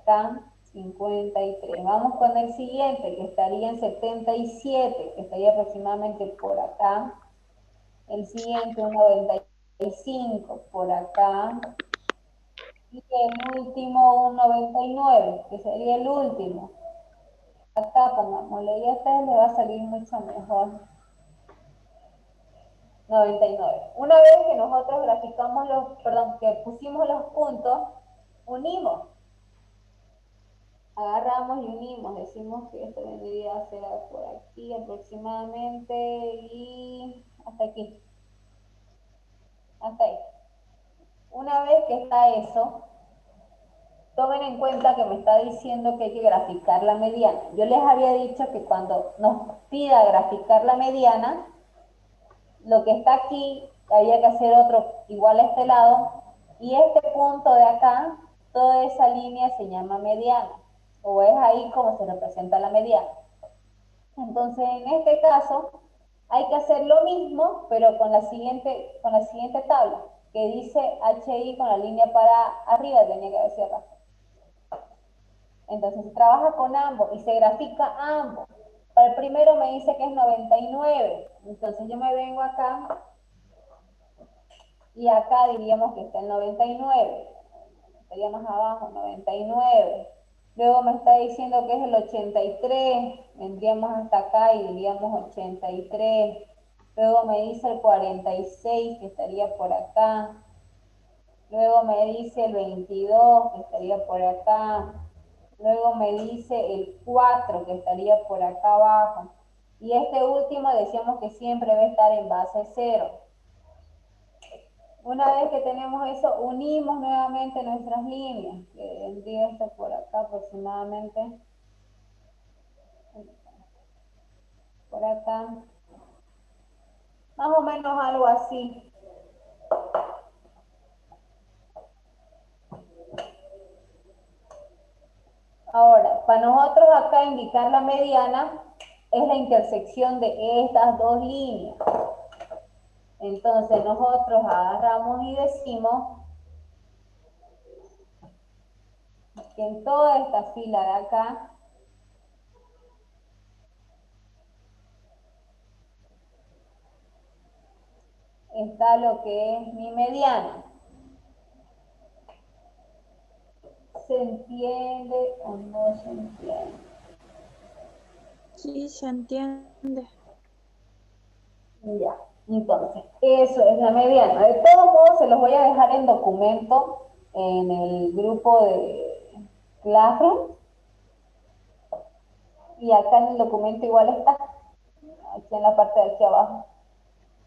acá 53. Vamos con el siguiente, que estaría en 77, que estaría aproximadamente por acá. El siguiente, un 95, por acá. Y el último, un 99, que sería el último. Acá pongámosle, y a ustedes les va a salir mucho mejor. 99. Una vez que nosotros graficamos que pusimos los puntos, unimos. Agarramos y unimos, decimos que esto vendría a ser por aquí aproximadamente y hasta aquí, hasta ahí. Una vez que está eso, tomen en cuenta que me está diciendo que hay que graficar la mediana. Yo les había dicho que cuando nos pida graficar la mediana, lo que está aquí había que hacer otro igual a este lado, y este punto de acá, toda esa línea se llama mediana, o es ahí como se representa la mediana. Entonces, en este caso, hay que hacer lo mismo, pero con la siguiente tabla, que dice HI con la línea para arriba, tenía que decir acá. Entonces, se trabaja con ambos y se grafica ambos. Para el primero me dice que es 99. Entonces, yo me vengo acá y acá diríamos que está el 99. Estaría más abajo, 99. Luego me está diciendo que es el 83, vendríamos hasta acá y diríamos 83. Luego me dice el 46, que estaría por acá. Luego me dice el 22, que estaría por acá. Luego me dice el 4, que estaría por acá abajo. Y este último decíamos que siempre va a estar en base 0. Una vez que tenemos eso, unimos nuevamente nuestras líneas, que vendría esto por acá aproximadamente, por acá, más o menos algo así. Ahora, para nosotros acá indicar la mediana es la intersección de estas dos líneas. Entonces nosotros agarramos y decimos que en toda esta fila de acá está lo que es mi mediana. ¿Se entiende o no se entiende? Sí, se entiende. Ya, entonces, eso es la mediana. De todos modos, se los voy a dejar en documento en el grupo de Classroom. Y acá en el documento igual está, aquí en la parte de aquí abajo.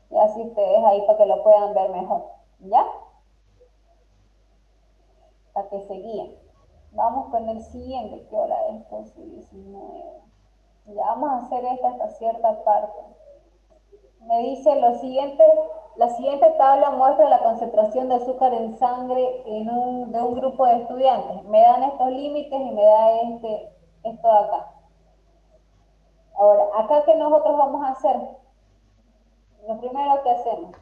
Y así ustedes ahí para que lo puedan ver mejor. ¿Ya? Para que se guíen. Vamos con el siguiente. ¿Qué hora es? 12:19. Ya vamos a hacer esta hasta cierta parte. Me dice lo siguiente, la siguiente tabla muestra la concentración de azúcar en sangre de un grupo de estudiantes. Me dan estos límites y me da esto de acá. Ahora, acá que nosotros vamos a hacer, lo primero que hacemos,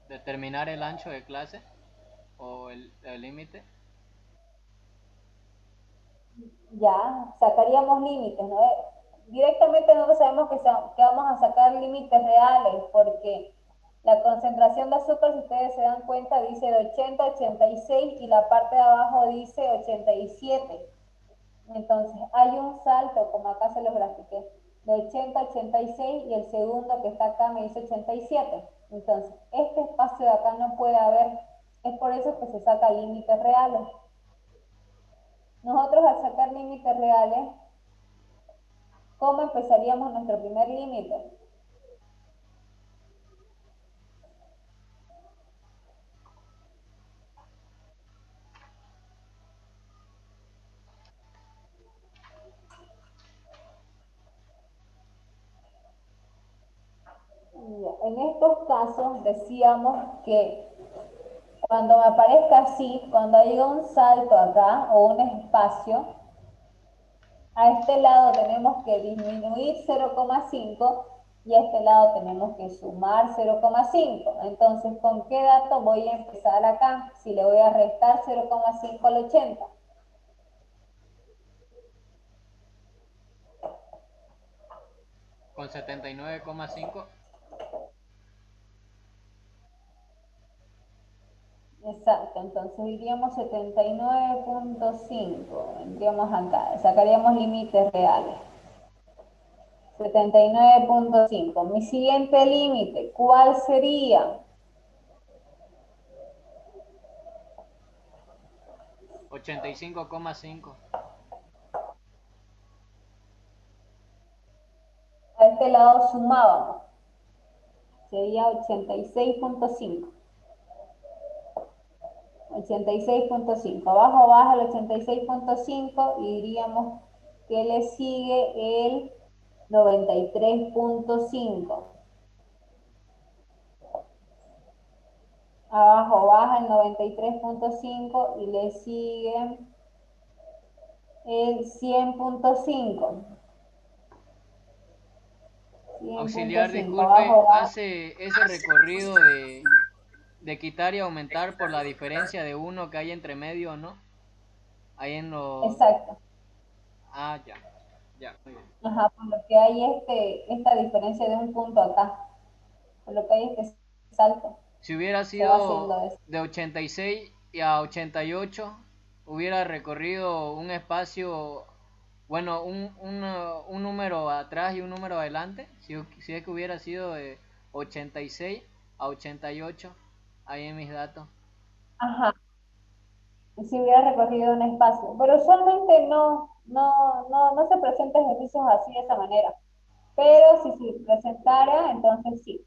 Determinar el ancho de clase o el límite. ya sacaríamos límites, ¿no? Directamente nosotros sabemos que vamos a sacar límites reales, porque la concentración de azúcar, si ustedes se dan cuenta, dice de 80 a 86 y la parte de abajo dice 87. Entonces, hay un salto, como acá se los grafiqué, de 80 a 86 y el segundo que está acá me dice 87. Entonces, este espacio de acá no puede haber. Es por eso que se saca límites reales. Nosotros al sacar límites reales, ¿cómo empezaríamos nuestro primer límite? En estos casos decíamos que cuando me aparezca así, cuando haya un salto acá o un espacio, a este lado tenemos que disminuir 0,5 y a este lado tenemos que sumar 0,5. Entonces, ¿con qué dato voy a empezar acá? Si le voy a restar 0,5 al 80. Con 79,5. Exacto, entonces diríamos 79,5. Vendríamos acá, sacaríamos límites reales. 79,5. Mi siguiente límite, ¿cuál sería? 85,5. A este lado sumábamos, sería 86,5. 86,5. Abajo baja el 86,5 y diríamos que le sigue el 93,5. Abajo baja el 93,5 y le sigue el 100,5. Auxiliar, 100,5. disculpe, Abajo baja. hace ese recorrido de quitar y aumentar por la diferencia de uno que hay entre medio, ¿no? Ahí en los... Exacto. Ah, ya, ya, muy bien. Ajá, por lo que hay esta diferencia de un punto acá. Por lo que hay este salto. Si hubiera Se va sido haciendo eso. de 86 y a 88, hubiera recorrido un espacio, bueno, un número atrás y un número adelante. Si es que hubiera sido de 86 a 88, ahí en mis datos. Ajá. Si hubiera recorrido un espacio. Pero usualmente no se presenta ejercicios así de esa manera. Pero si se presentara, entonces sí.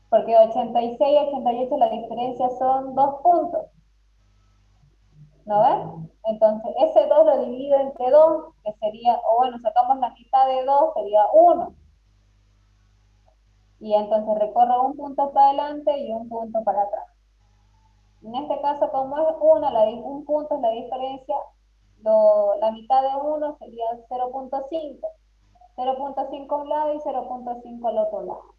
Porque 86 y 88 la diferencia son 2 puntos. ¿No ves? Entonces ese 2 lo divido entre 2, que sería, o bueno, sacamos la mitad de 2, sería 1. Y entonces recorro un punto para adelante y un punto para atrás. En este caso, como es un punto es la diferencia, la mitad de 1 sería 0,5. 0,5 a un lado y 0,5 al otro lado.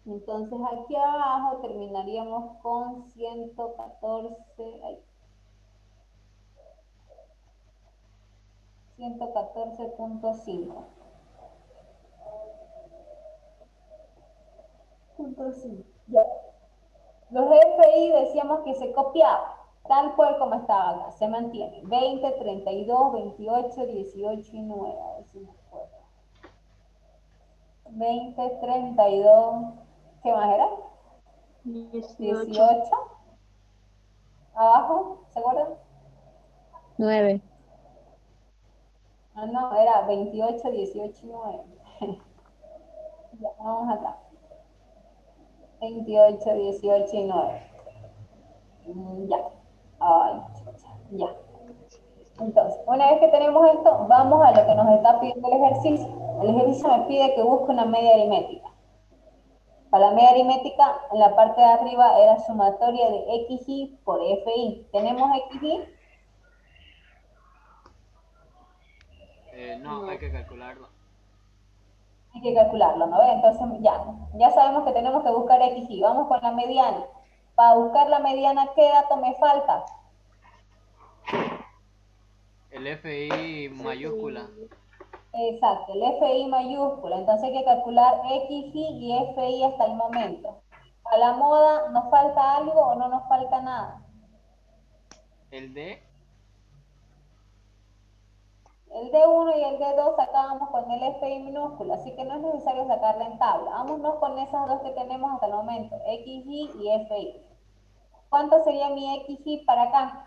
Entonces aquí abajo terminaríamos con 114, 114,5. Ya. Los FI decíamos que se copiaba, tal cual como estaba acá, se mantiene. 20, 32, 28, 18 y 9. A ver si me acuerdo. 20, 32, ¿qué más era? 18. 18, abajo, ¿se acuerdan? 9. Ah, no, era 28, 18 y 9. Ya, vamos acá. 28, 18 y 9. Ya. Ay, chucha, ya. Entonces, una vez que tenemos esto, vamos a lo que nos está pidiendo el ejercicio. El ejercicio me pide que busque una media aritmética. Para la media aritmética, en la parte de arriba era sumatoria de XY por FI. ¿Tenemos XY? No, hay No. que calcularlo. Hay que calcularlo, ¿no ve? Entonces, ya sabemos que tenemos que buscar XY. Vamos con la mediana. Para buscar la mediana, ¿qué dato me falta? El FI mayúscula. Exacto, el FI mayúscula. Entonces hay que calcular XY y FI hasta el momento. A la moda, ¿nos falta algo o no nos falta nada? El D, El D1 y el D2 sacábamos con el FI minúscula, así que no es necesario sacarla en tabla. Vámonos con esas dos que tenemos hasta el momento, XY y FI. ¿Cuánto sería mi XY para acá?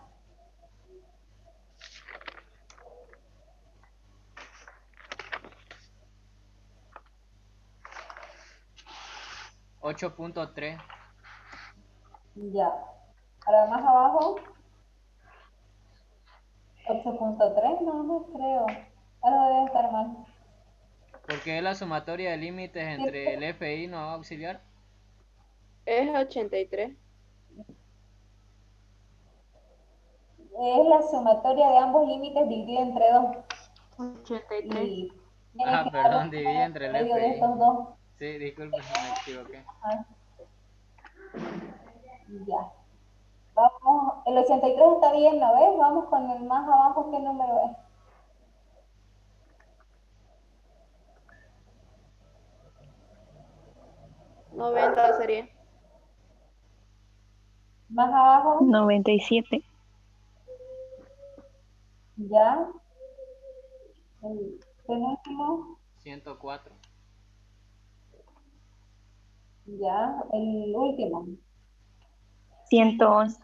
8,3. Ya. Para más abajo, 8,3, no creo. Algo debe estar mal. Porque es la sumatoria de límites entre el FI no auxiliar. Es 83. Es la sumatoria de ambos límites dividida entre 2. 83. Y Tiene que dar Perdón, un dividí entre el medio de FI. estos dos. Sí, disculpe, me equivoqué. Ah, ya. Vamos, el 83 está bien, ¿lo ves? Vamos con el más abajo, ¿qué número es? Noventa sería. Más abajo, 97. ya. El penúltimo, 104. ya. El último, 111.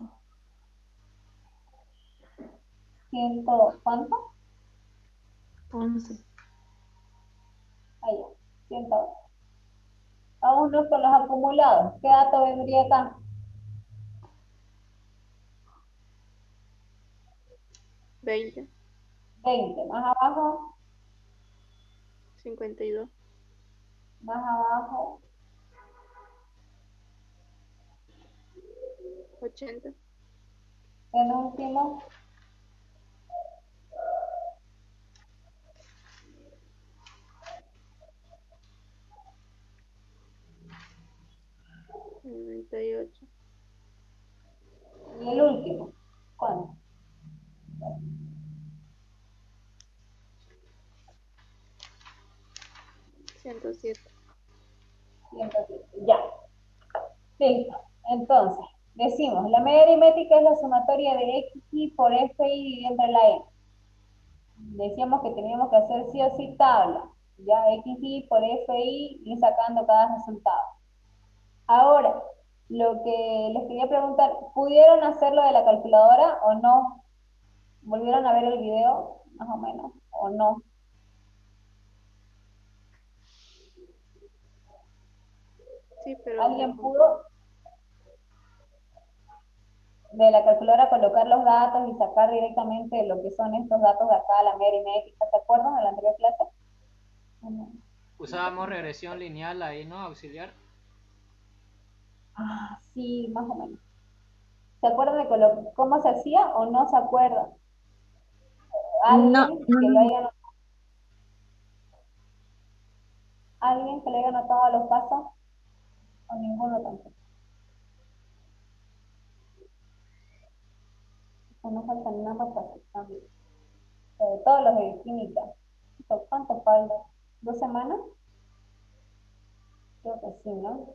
¿cuánto? 11. Ahí, 100. Vámonos con los acumulados. ¿Qué dato vendría acá? 20. 20. Más abajo, 52. más abajo, 80. penúltimo, 98. y el último. ¿Cuánto? 107. 107. Ya. Listo. Entonces, decimos, la media aritmética es la sumatoria de xy por fi dividido entre la n. Decíamos que teníamos que hacer sí o sí tabla. Ya, xy por fi, ir sacando cada resultado. Ahora, lo que les quería preguntar, ¿pudieron hacerlo de la calculadora o no? ¿Volvieron a ver el video, más o menos, o no? Sí, pero ¿Alguien no. pudo de la calculadora colocar los datos y sacar directamente lo que son estos datos de acá, la media aritmética? ¿Se acuerdan de la anterior clase? Usábamos regresión lineal ahí, ¿no? Auxiliar. Ah, sí, más o menos. ¿Se acuerdan de cómo se hacía o no se acuerdan? No, ¿Alguien no, que lo no. haya notado? ¿Alguien que le haya notado los pasos? O ninguno tampoco. O no falta nada para que cambie. Sobre todo los de química. ¿Cuánto falta? ¿2 semanas? Creo que sí, ¿no?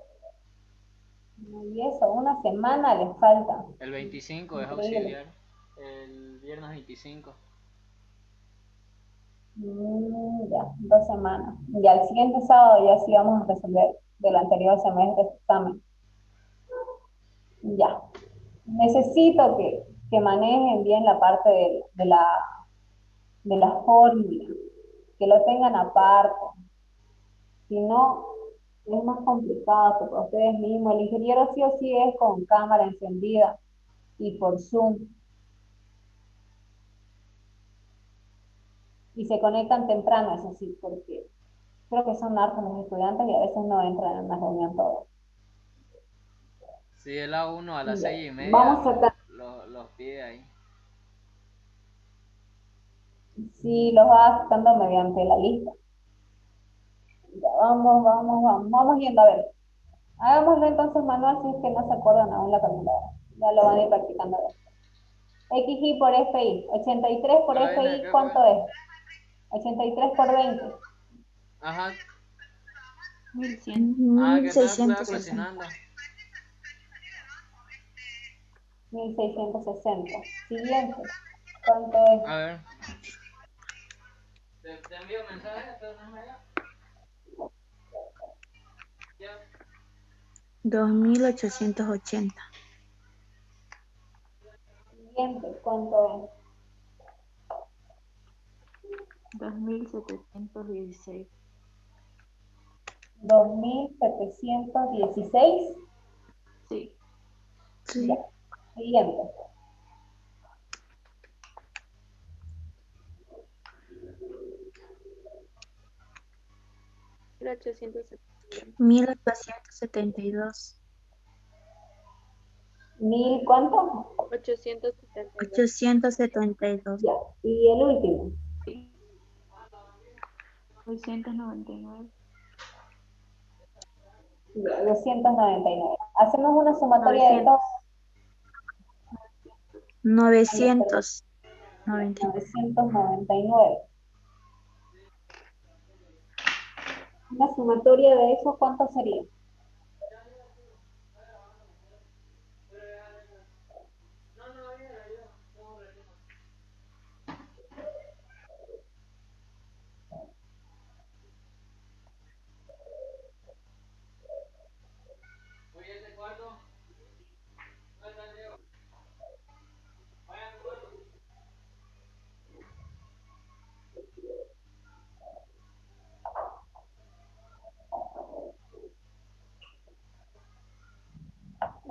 Y eso, 1 semana les falta. El 25 es Increíble. auxiliar. El viernes 25. Ya, 2 semanas. Y al siguiente sábado ya sí vamos a resolver del anterior semestre este examen. Ya. Necesito que manejen bien la parte de la fórmula, que lo tengan aparte. Si no, es más complicado que para ustedes mismos. El ingeniero sí o sí es con cámara encendida y por Zoom. Y se conectan temprano, eso sí, porque creo que son hartos los estudiantes y a veces no entran en una reunión todos. Sí, el A1 a las Ya. 6:30 Vamos a sacar. los pide ahí. Sí, los va sacando mediante la lista. Ya, vamos yendo a ver. Hagámoslo entonces manual si es que no se acuerdan aún la calculadora. Ya lo van a ir practicando. XY por FI. 83 por Pero viene FI, acá, pues. ¿cuánto es? 83 por 20. Ajá. 1100. Ah, que estaba 1660. cocinando. 1660. Siguiente. ¿Cuánto es? A ver. Te envío mensaje, entonces no me llega. Ya. 2880. Siguiente. ¿Cuánto 2716. es? 2716. Sí. Ya. Sí. Siguiente. Era 872. 1872. ¿Mil cuánto? 872. 872. Ya. Y el último. 999. 299. Hacemos una sumatoria de 900. todo. 999. 999. Una sumatoria de eso, ¿cuánto sería?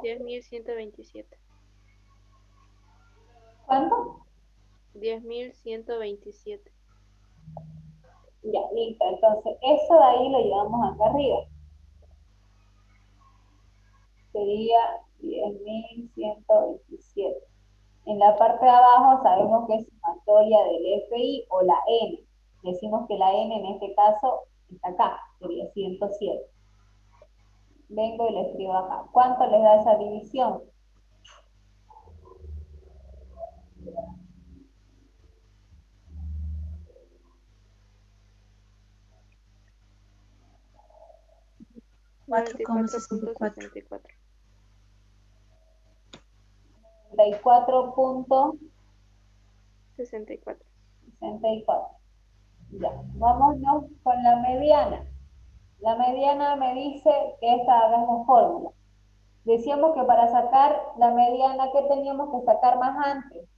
Diez mil ciento veintisiete. ¿Cuánto? 10.127. Ya, listo. Entonces, eso de ahí lo llevamos acá arriba. Sería 10.127. En la parte de abajo sabemos que es sumatoria del FI o la N. Decimos que la N en este caso está acá, sería 107. Vengo y le escribo acá. ¿Cuánto les da esa división? 4,64. 94.64. 34.64. 64. Ya, vámonos con la mediana. La mediana me dice que esta haga la fórmula. Decíamos que para sacar la mediana, ¿qué teníamos que sacar más antes?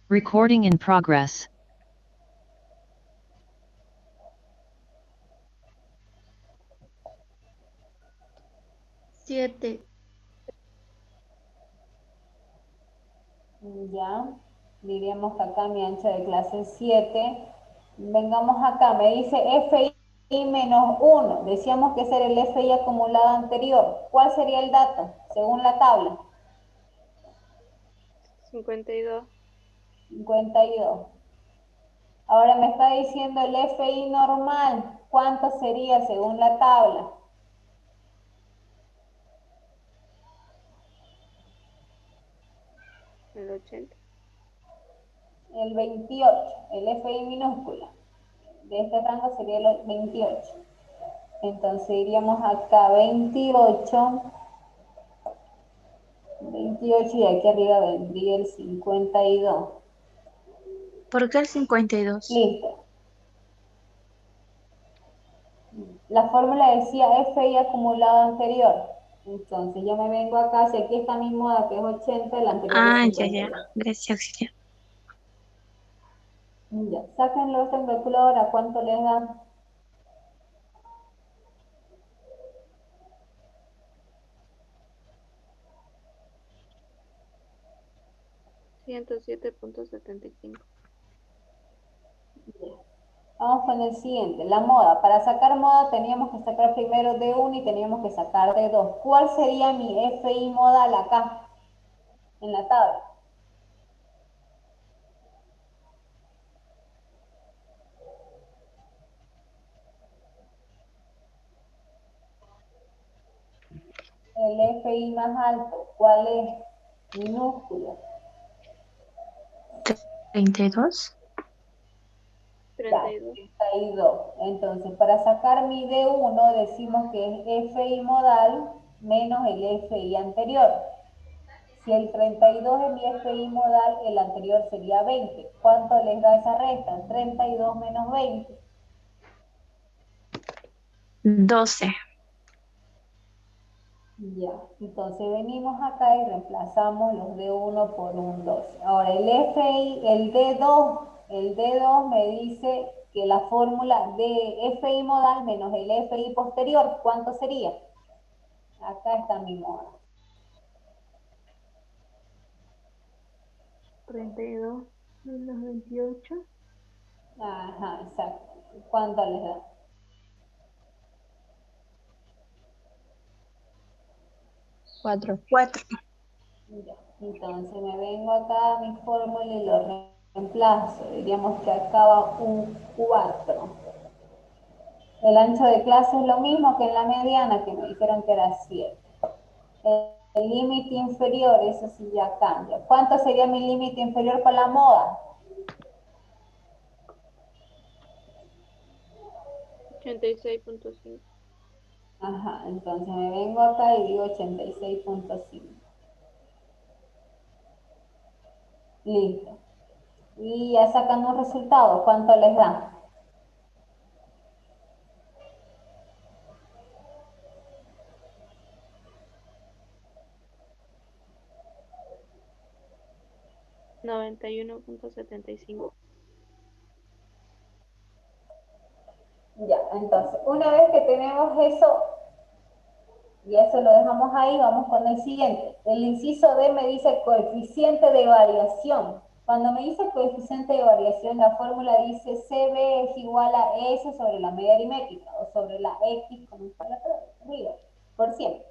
Recording in progress. Siete. Ya, diríamos que acá mi ancho de clase es 7. Vengamos acá, me dice FI menos 1. Decíamos que ese era el FI acumulado anterior. ¿Cuál sería el dato según la tabla? 52. 52. Ahora me está diciendo el FI normal. ¿Cuánto sería según la tabla? El 80. El 28. El FI minúscula. De este rango sería el 28. Entonces iríamos acá 28. 28 y aquí arriba vendría el 52. ¿Por qué el 52? Listo. La fórmula decía FI acumulado anterior. Entonces yo me vengo acá, si aquí está mi moda que es 80, el anterior es Ah, ya, 52. ya. Gracias, auxiliar. Ya, sáquenlo esto en calculadora, ¿cuánto les da? 107.75. Ya. Vamos con el siguiente, la moda. Para sacar moda teníamos que sacar primero de 1 y teníamos que sacar de 2. ¿Cuál sería mi FI modal acá, en la tabla? El FI más alto, ¿cuál es? Minúsculo. 32. Ya, 32. 32. Entonces, para sacar mi D1 decimos que es FI modal menos el FI anterior. Si el 32 es mi FI modal, el anterior sería 20. ¿Cuánto les da esa resta? 32 menos 20. 12. Ya, entonces venimos acá y reemplazamos los D1 por un 12. Ahora el FI, el D2 me dice que la fórmula de FI modal menos el FI posterior, ¿cuánto sería? Acá está mi moda. 32 menos 28. Ajá, exacto. ¿Cuánto les da? 4. 4. Ya. Entonces me vengo acá a mi fórmula y lo reemplazo. Diríamos que acá va un 4. El ancho de clase es lo mismo que en la mediana, que me dijeron que era 7. El límite inferior, eso sí ya cambia. ¿Cuánto sería mi límite inferior para la moda? 86.5. Ajá, entonces me vengo acá y digo 86.5. Listo. Y ya sacan un resultado, ¿cuánto les da? 91.75. Ya, entonces, una vez que tenemos eso, y eso lo dejamos ahí, vamos con el siguiente. El inciso D me dice coeficiente de variación. Cuando me dice coeficiente de variación, la fórmula dice CB es igual a S sobre la media aritmética, o sobre la X, como está la arriba, por 100.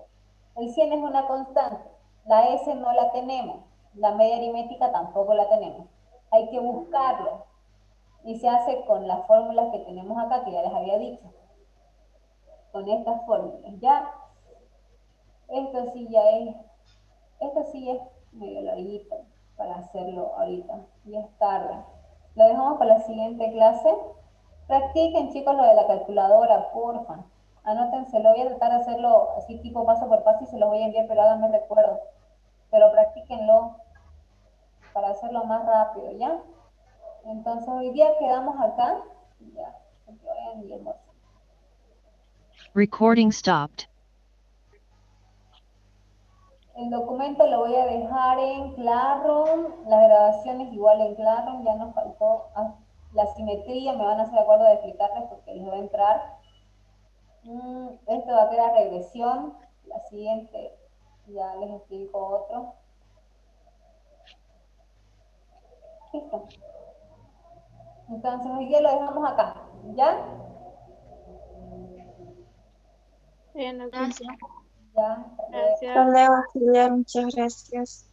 El 100 es una constante, la S no la tenemos, la media aritmética tampoco la tenemos. Hay que buscarlo, y se hace con las fórmulas que tenemos acá, que ya les había dicho, con estas fórmulas. Ya, esto sí ya es, esto sí es medio larguito para hacerlo ahorita, y es tarde. Lo dejamos para la siguiente clase. Practiquen, chicos, lo de la calculadora, porfa. Anótenselo, voy a tratar de hacerlo así tipo paso por paso y se los voy a enviar, pero háganme recuerdo. Pero practíquenlo para hacerlo más rápido, ¿ya? Entonces hoy día quedamos acá. Ya, que vayan y almuercen. Recording stopped. El documento lo voy a dejar en Classroom, las grabaciones igual en Classroom, ya nos faltó la simetría, me van a hacer acuerdo de explicarles porque les va a entrar. Esto va a quedar regresión, la siguiente ya les explico otro. Listo. Entonces hoy día lo dejamos acá, ¿ya? Bien, ok. Gracias. Ya, Gracias. Hasta luego, Julia. Muchas gracias.